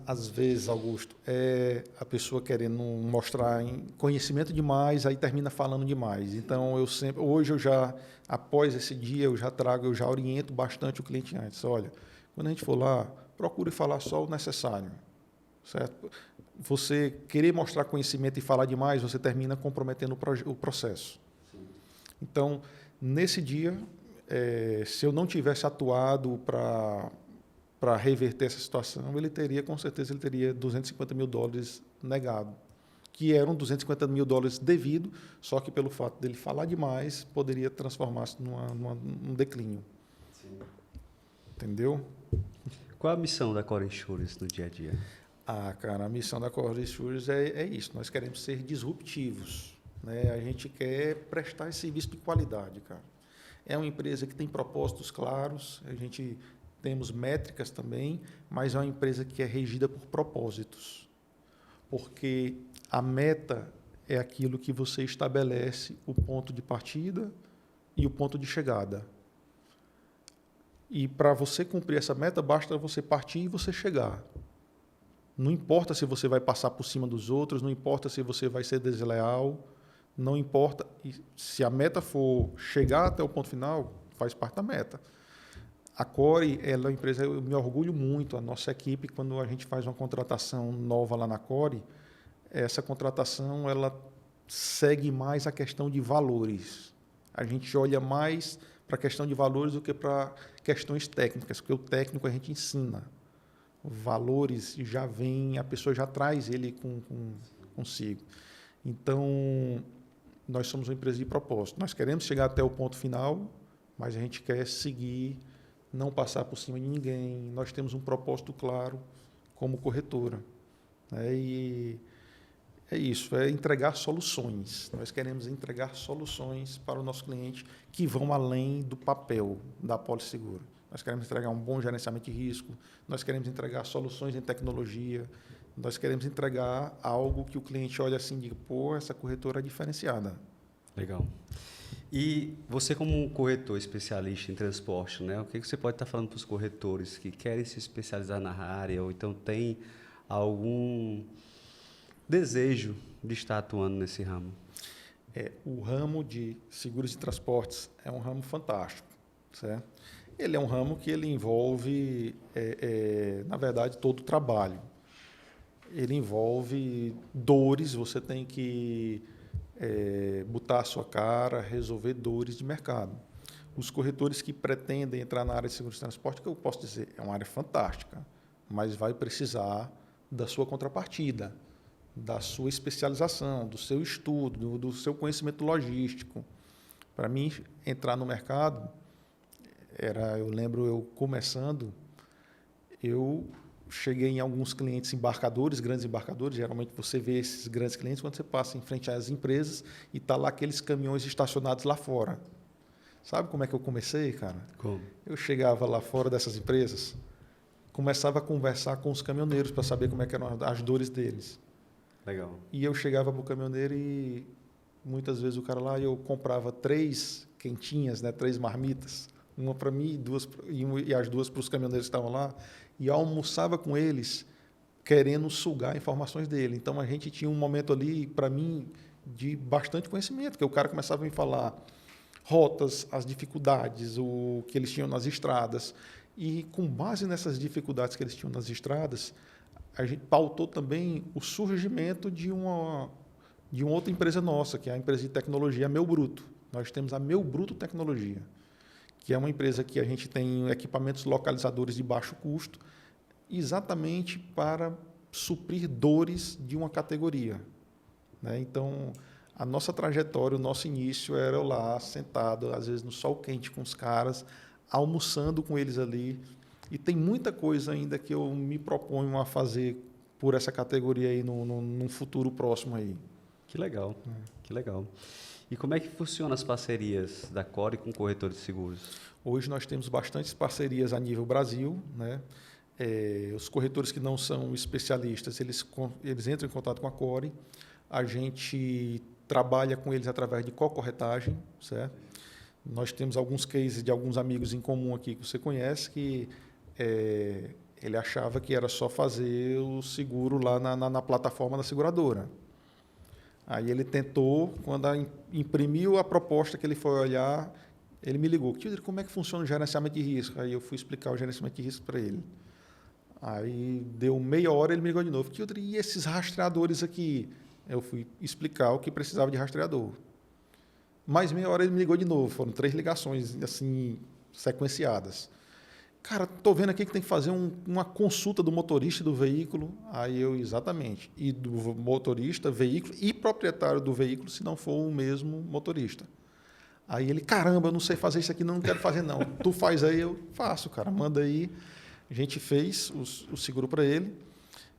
Às vezes, Augusto, é a pessoa querendo mostrar conhecimento demais, aí termina falando demais. Então, hoje após esse dia, eu já oriento bastante o cliente antes. Olha, quando a gente for lá, procure falar só o necessário, certo? Você querer mostrar conhecimento e falar demais, você termina comprometendo o processo. Sim. Então, nesse dia, se eu não tivesse atuado para reverter essa situação, com certeza, ele teria $250 mil negado, que eram $250 mil devido, só que pelo fato dele falar demais, poderia transformar-se num declínio. Sim. Entendeu? Qual a missão da Core Insurance no dia a dia? Cara, a missão da Core Insurance é isso. Nós queremos ser disruptivos, né? A gente quer prestar esse serviço de qualidade, cara. É uma empresa que tem propósitos claros, temos métricas também, mas é uma empresa que é regida por propósitos. Porque a meta é aquilo que você estabelece o ponto de partida e o ponto de chegada. E para você cumprir essa meta, basta você partir e você chegar. Não importa se você vai passar por cima dos outros, não importa se você vai ser desleal, não importa. E se a meta for chegar até o ponto final, faz parte da meta. A Core, ela é uma empresa, eu me orgulho muito, a nossa equipe, quando a gente faz uma contratação nova lá na Core, essa contratação ela segue mais a questão de valores. A gente olha mais para a questão de valores do que para questões técnicas, porque o técnico a gente ensina. Valores já vem, a pessoa já traz ele consigo. Então, nós somos uma empresa de propósito. Nós queremos chegar até o ponto final, mas a gente quer seguir, não passar por cima de ninguém. Nós temos um propósito claro como corretora, né? E é isso, é entregar soluções. Nós queremos entregar soluções para o nosso cliente que vão além do papel da apólice seguro. Nós queremos entregar um bom gerenciamento de risco, nós queremos entregar soluções em tecnologia, nós queremos entregar algo que o cliente olha assim e diga, pô, essa corretora é diferenciada. Legal. E você como um corretor especialista em transporte, né? O que você pode estar falando para os corretores que querem se especializar na área ou então tem algum desejo de estar atuando nesse ramo? O ramo de seguros e transportes é um ramo fantástico, certo? Ele é um ramo que ele envolve, na verdade, todo o trabalho. Ele envolve dores, você tem que botar a sua cara, resolver dores de mercado. Os corretores que pretendem entrar na área de seguros e transporte, que eu posso dizer, é uma área fantástica, mas vai precisar da sua contrapartida, da sua especialização, do seu estudo, do seu conhecimento logístico. Para mim, entrar no mercado, eu lembro eu começando, eu cheguei em alguns clientes embarcadores, grandes embarcadores, geralmente você vê esses grandes clientes quando você passa em frente às empresas e está lá aqueles caminhões estacionados lá fora. Sabe como é que eu comecei, cara? Como? Eu chegava lá fora dessas empresas, começava a conversar com os caminhoneiros para saber como é que eram as dores deles. Legal. E eu chegava para o caminhoneiro e muitas vezes o cara lá, eu comprava 3 quentinhas, né, 3 marmitas, uma para mim e as 2 para os caminhoneiros que estavam lá, e almoçava com eles querendo sugar informações dele. Então a gente tinha um momento ali, para mim, de bastante conhecimento, que o cara começava a me falar rotas, as dificuldades, o que eles tinham nas estradas, e com base nessas dificuldades que eles tinham nas estradas, a gente pautou também o surgimento de uma outra empresa nossa, que é a empresa de tecnologia a Meu Bruto. Nós temos a Meu Bruto Tecnologia, que é uma empresa que a gente tem equipamentos localizadores de baixo custo, exatamente para suprir dores de uma categoria, né? Então, a nossa trajetória, o nosso início era eu lá, sentado, às vezes no sol quente com os caras, almoçando com eles ali. E tem muita coisa ainda que eu me proponho a fazer por essa categoria aí num futuro próximo aí. Que legal, que legal. E como é que funcionam as parcerias da Core com corretores de seguros? Hoje nós temos bastantes parcerias a nível Brasil, né? Os corretores que não são especialistas, eles entram em contato com a Core. A gente trabalha com eles através de co-corretagem, certo? Nós temos alguns cases de alguns amigos em comum aqui que você conhece, que ele achava que era só fazer o seguro lá na plataforma da seguradora. Aí ele tentou, quando imprimiu a proposta que ele foi olhar, ele me ligou. Como é que funciona o gerenciamento de risco? Aí eu fui explicar o gerenciamento de risco para ele. Aí deu meia hora, ele me ligou de novo. E esses rastreadores aqui? Eu fui explicar o que precisava de rastreador. Mais meia hora ele me ligou de novo. Foram 3 ligações assim sequenciadas. Cara, estou vendo aqui que tem que fazer uma consulta do motorista e do veículo. Aí eu, exatamente. E do motorista, veículo e proprietário do veículo, se não for o mesmo motorista. Aí ele, caramba, eu não sei fazer isso aqui, não quero fazer não. Tu faz aí, eu faço, cara. Manda aí. A gente fez o seguro para ele.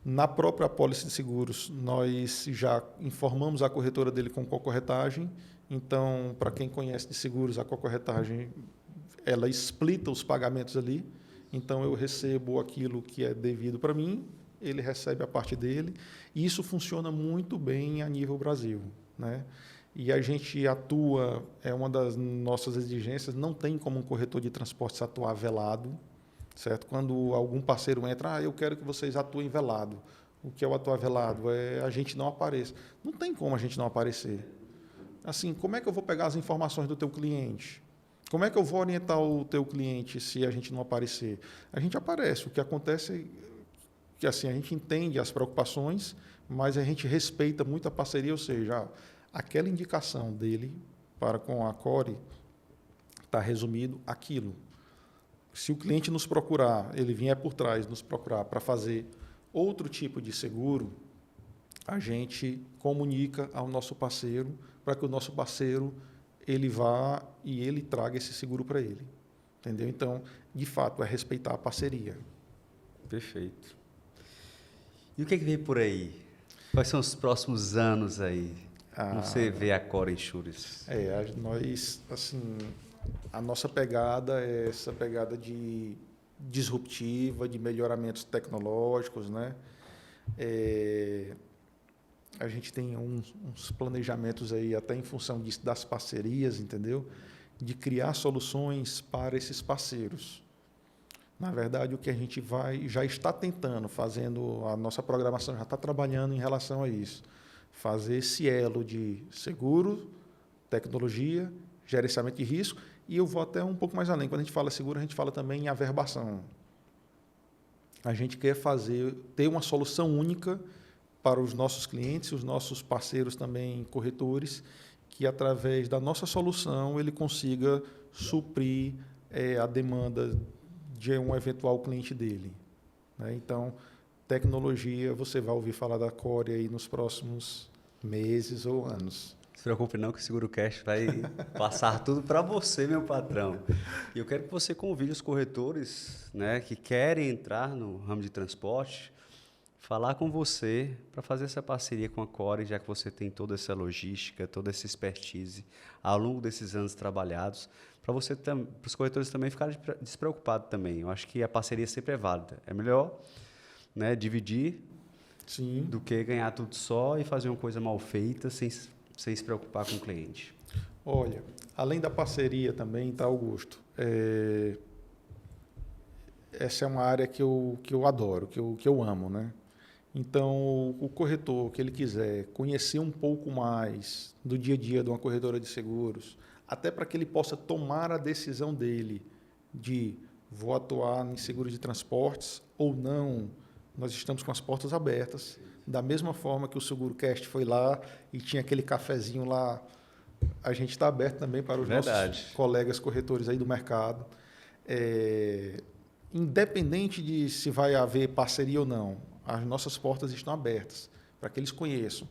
Na própria apólice de seguros, nós já informamos a corretora dele com co-corretagem. Então, para quem conhece de seguros, a co-corretagem, ela explita os pagamentos ali. Então, eu recebo aquilo que é devido para mim, ele recebe a parte dele. E isso funciona muito bem a nível Brasil, né? E a gente atua, é uma das nossas exigências, não tem como um corretor de transportes atuar velado, certo? Quando algum parceiro entra, eu quero que vocês atuem velado. O que é o atuar velado? É a gente não aparecer. Não tem como a gente não aparecer. Assim, como é que eu vou pegar as informações do teu cliente? Como é que eu vou orientar o teu cliente se a gente não aparecer? A gente aparece. O que acontece é que assim, a gente entende as preocupações, mas a gente respeita muito a parceria, ou seja, aquela indicação dele para com a Core está resumido aquilo. Se o cliente nos procurar, ele vier por trás nos procurar para fazer outro tipo de seguro, a gente comunica ao nosso parceiro para que o nosso parceiro ele vá e ele traga esse seguro para ele. Entendeu? Então, de fato, é respeitar a parceria. Perfeito. E o que vem por aí? Quais são os próximos anos aí? Como você vê a Core Insurance? Nós, assim, a nossa pegada é essa pegada de disruptiva, de melhoramentos tecnológicos, né? A gente tem uns planejamentos aí, até em função disso, das parcerias, entendeu? De criar soluções para esses parceiros. Na verdade, o que a gente já está tentando, fazendo, a nossa programação já está trabalhando em relação a isso. Fazer esse elo de seguro, tecnologia, gerenciamento de risco, e eu vou até um pouco mais além. Quando a gente fala seguro, a gente fala também em averbação. A gente quer ter uma solução única para os nossos clientes, os nossos parceiros também corretores, que através da nossa solução ele consiga suprir a demanda de um eventual cliente dele. Né? Então, tecnologia, você vai ouvir falar da Core aí nos próximos meses ou anos. Não se preocupe não que o Seguro Cash vai passar tudo para você, meu patrão. E eu quero que você convide os corretores, né, que querem entrar no ramo de transporte, falar com você para fazer essa parceria com a Core, já que você tem toda essa logística, toda essa expertise ao longo desses anos trabalhados, para os corretores também ficarem despreocupados também. Eu acho que a parceria sempre é válida. É melhor, né, dividir Sim. do que ganhar tudo só e fazer uma coisa mal feita sem se preocupar com o cliente. Olha, além da parceria também, tá, Augusto? Essa é uma área que eu adoro, que eu amo, né? Então, o corretor que ele quiser conhecer um pouco mais do dia a dia de uma corretora de seguros, até para que ele possa tomar a decisão dele de vou atuar em seguros de transportes ou não, nós estamos com as portas abertas. Da mesma forma que o SeguroCast foi lá e tinha aquele cafezinho lá, a gente está aberto também para os nossos colegas corretores aí do mercado. Independente de se vai haver parceria ou não, as nossas portas estão abertas para que eles conheçam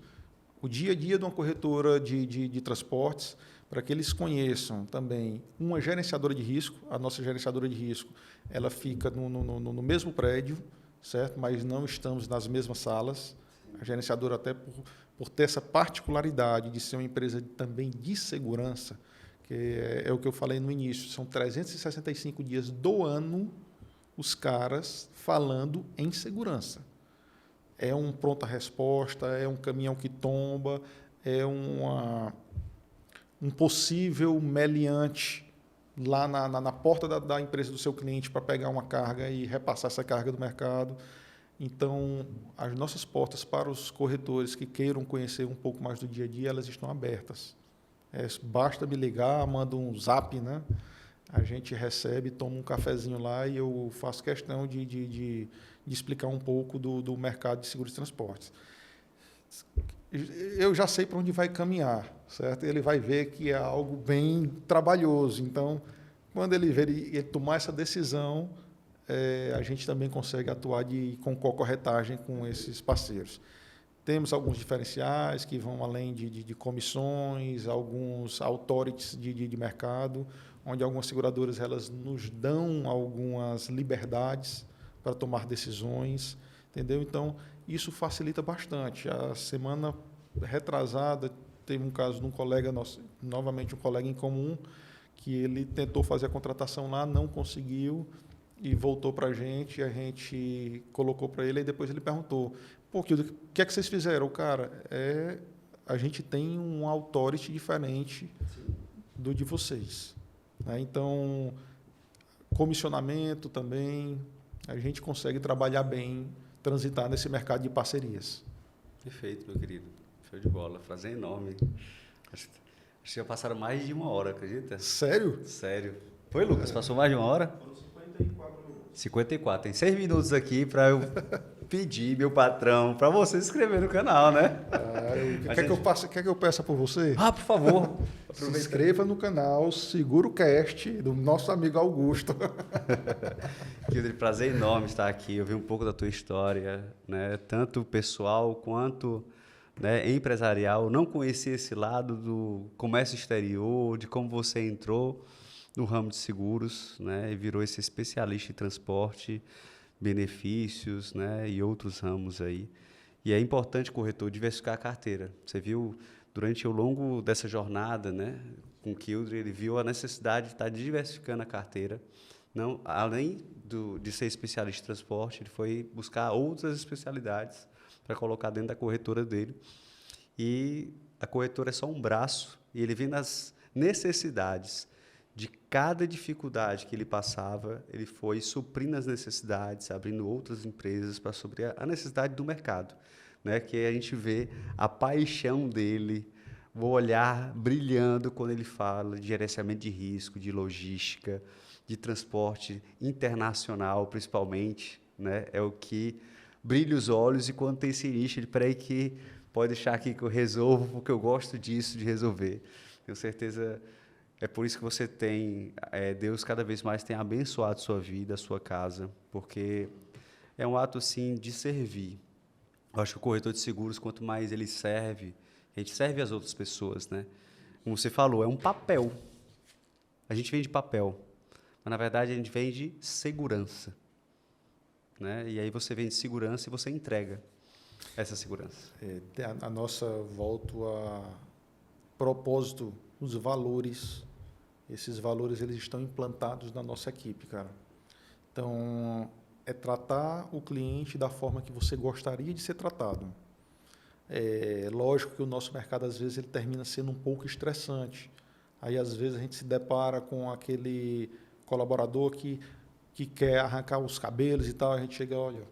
o dia a dia de uma corretora de transportes, para que eles conheçam também uma gerenciadora de risco. A nossa gerenciadora de risco ela fica no mesmo prédio, certo? Mas não estamos nas mesmas salas. A gerenciadora, até por ter essa particularidade de ser uma empresa também de segurança, que é o que eu falei no início, são 365 dias do ano os caras falando em segurança. É um pronta-resposta, é um caminhão que tomba, é um possível meliante lá na porta da empresa do seu cliente para pegar uma carga e repassar essa carga do mercado. Então, as nossas portas para os corretores que queiram conhecer um pouco mais do dia a dia, elas estão abertas. Basta me ligar, manda um zap, né? A gente recebe, toma um cafezinho lá e eu faço questão de explicar um pouco do mercado de seguros e transportes. Eu já sei para onde vai caminhar, certo? Ele vai ver que é algo bem trabalhoso. Então, quando ele ver ele tomar essa decisão, a gente também consegue atuar com corretagem com esses parceiros. Temos alguns diferenciais que vão além de comissões, alguns authorities de mercado, onde algumas seguradoras elas nos dão algumas liberdades para tomar decisões, entendeu? Então, isso facilita bastante. A semana retrasada, teve um caso de um colega nosso, novamente um colega em comum, que ele tentou fazer a contratação lá, não conseguiu, e voltou para a gente colocou para ele, e depois ele perguntou, pô, o que é que vocês fizeram? Cara, a gente tem um authority diferente do de vocês. Né? Então, comissionamento também, a gente consegue trabalhar bem, transitar nesse mercado de parcerias. Perfeito, meu querido. Show de bola. Prazer enorme. Acho que já passaram mais de 1 hora, acredita? Sério? Sério. Foi, Lucas? Passou mais de 1 hora? Foram 54 minutos. 54. Tem 6 minutos aqui para eu pedir, meu patrão, para você se inscrever no canal, né? Quer que eu peça por você? Ah, por favor. Se inscreva no canal Seguro Cast, do nosso amigo Augusto. Que prazer enorme estar aqui. Eu vi um pouco da tua história, né? Tanto pessoal quanto, né, empresarial. Não conhecia esse lado do comércio exterior, de como você entrou no ramo de seguros, né, e virou esse especialista em transporte, benefícios, né, e outros ramos aí. E é importante, corretor, diversificar a carteira. Você viu, durante o longo dessa jornada, né, com o Kildre, ele viu a necessidade de estar diversificando a carteira. Não, além de ser especialista em transporte, ele foi buscar outras especialidades para colocar dentro da corretora dele. E a corretora é só um braço, e ele vem nas necessidades de cada dificuldade que ele passava, ele foi suprindo as necessidades, abrindo outras empresas para suprir a necessidade do mercado, né? Que a gente vê a paixão dele, o olhar brilhando quando ele fala de gerenciamento de risco, de logística, de transporte internacional, principalmente, né? É o que brilha os olhos, e quando tem sinistro, ele peraí que pode deixar aqui que eu resolvo, porque eu gosto disso, de resolver. Tenho certeza. É por isso que você tem, Deus cada vez mais tem abençoado sua vida, a sua casa, porque é um ato, assim, de servir. Eu acho que o corretor de seguros, quanto mais ele serve, a gente serve as outras pessoas, né? Como você falou, é um papel. A gente vende papel, mas, na verdade, a gente vende segurança, né? E aí você vende segurança e você entrega essa segurança. A nossa, volto a propósito, os valores. Esses valores, eles estão implantados na nossa equipe, cara. Então, é tratar o cliente da forma que você gostaria de ser tratado. É lógico que o nosso mercado, às vezes, ele termina sendo um pouco estressante. Aí, às vezes, a gente se depara com aquele colaborador que quer arrancar os cabelos e tal. A gente chega, olha,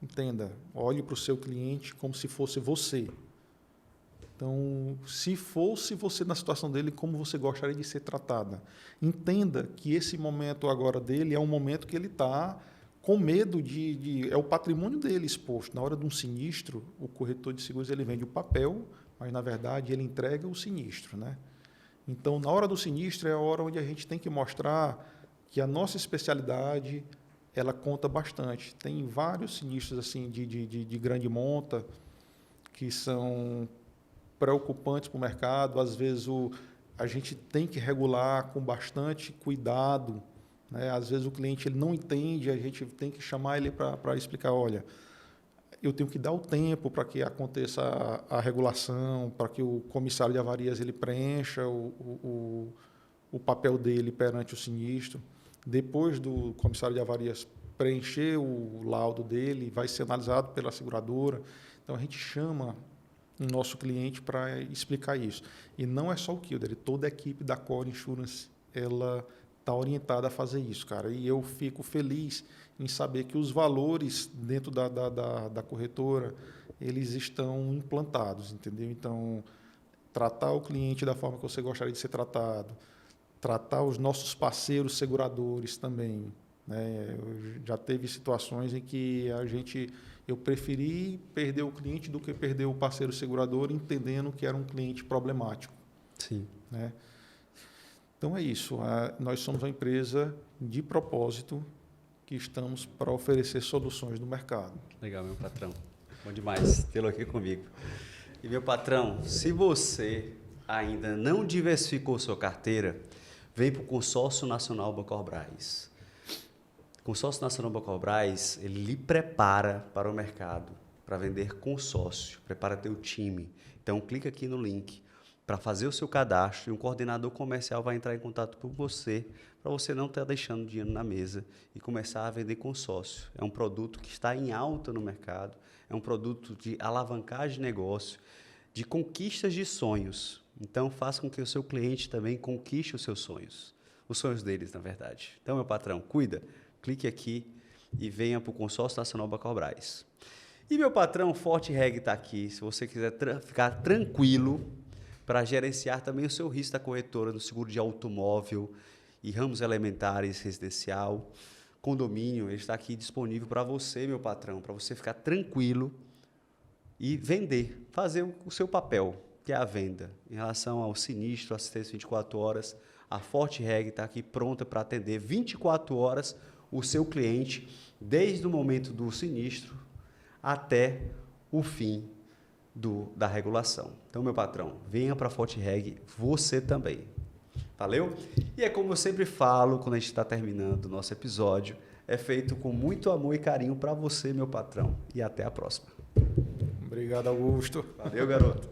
entenda, olhe para o seu cliente como se fosse você. Então, se fosse você na situação dele, como você gostaria de ser tratada? Entenda que esse momento agora dele é um momento que ele está com medo é o patrimônio dele exposto. Na hora de um sinistro, o corretor de seguros ele vende o papel, mas, na verdade, ele entrega o sinistro, né? Então, na hora do sinistro é a hora onde a gente tem que mostrar que a nossa especialidade ela conta bastante. Tem vários sinistros assim de grande monta que são preocupantes para o mercado. Às vezes a gente tem que regular com bastante cuidado, né? Às vezes o cliente ele não entende, a gente tem que chamar ele para explicar, olha, eu tenho que dar o tempo para que aconteça a regulação, para que o comissário de avarias ele preencha o papel dele perante o sinistro. Depois do comissário de avarias preencher o laudo dele, vai ser analisado pela seguradora. Então, a gente chama o nosso cliente para explicar isso. E não é só o Kildre, toda a equipe da Core Insurance ela está orientada a fazer isso, cara. E eu fico feliz em saber que os valores dentro da corretora eles estão implantados, entendeu? Então, tratar o cliente da forma que você gostaria de ser tratado, tratar os nossos parceiros seguradores também, né? Já teve situações em que eu preferi perder o cliente do que perder o parceiro segurador, entendendo que era um cliente problemático. Sim. Né? Então é isso. Nós somos uma empresa de propósito que estamos para oferecer soluções no mercado. Legal, meu patrão. Bom demais tê-lo aqui comigo. E, meu patrão, se você ainda não diversificou sua carteira, vem para o Consórcio Nacional Bacor-Braz. O Consórcio Nacional Bacor-Braz, ele lhe prepara para o mercado, para vender consórcio, prepara teu time. Então, clica aqui no link para fazer o seu cadastro e um coordenador comercial vai entrar em contato com você, para você não estar deixando dinheiro na mesa e começar a vender consórcio. É um produto que está em alta no mercado, é um produto de alavancagem de negócio, de conquistas de sonhos. Então, faça com que o seu cliente também conquiste os seus sonhos deles, na verdade. Então, meu patrão, cuida, clique aqui e venha para o Consórcio Nacional Bacor-Braz. E meu patrão, Forte Reg está aqui, se você quiser ficar tranquilo para gerenciar também o seu risco da corretora no seguro de automóvel e ramos elementares residencial, Condomínio, ele está aqui disponível para você, meu patrão, para você ficar tranquilo e vender, fazer o seu papel, que é a venda. Em relação ao sinistro, assistência 24 horas, a Forte Reg está aqui pronta para atender 24 horas o seu cliente, desde o momento do sinistro até o fim da regulação. Então, meu patrão, venha para a Forte Reg, você também. Valeu? E é como eu sempre falo, quando a gente está terminando o nosso episódio, é feito com muito amor e carinho para você, meu patrão. E até a próxima. Obrigado, Augusto. Valeu, garoto.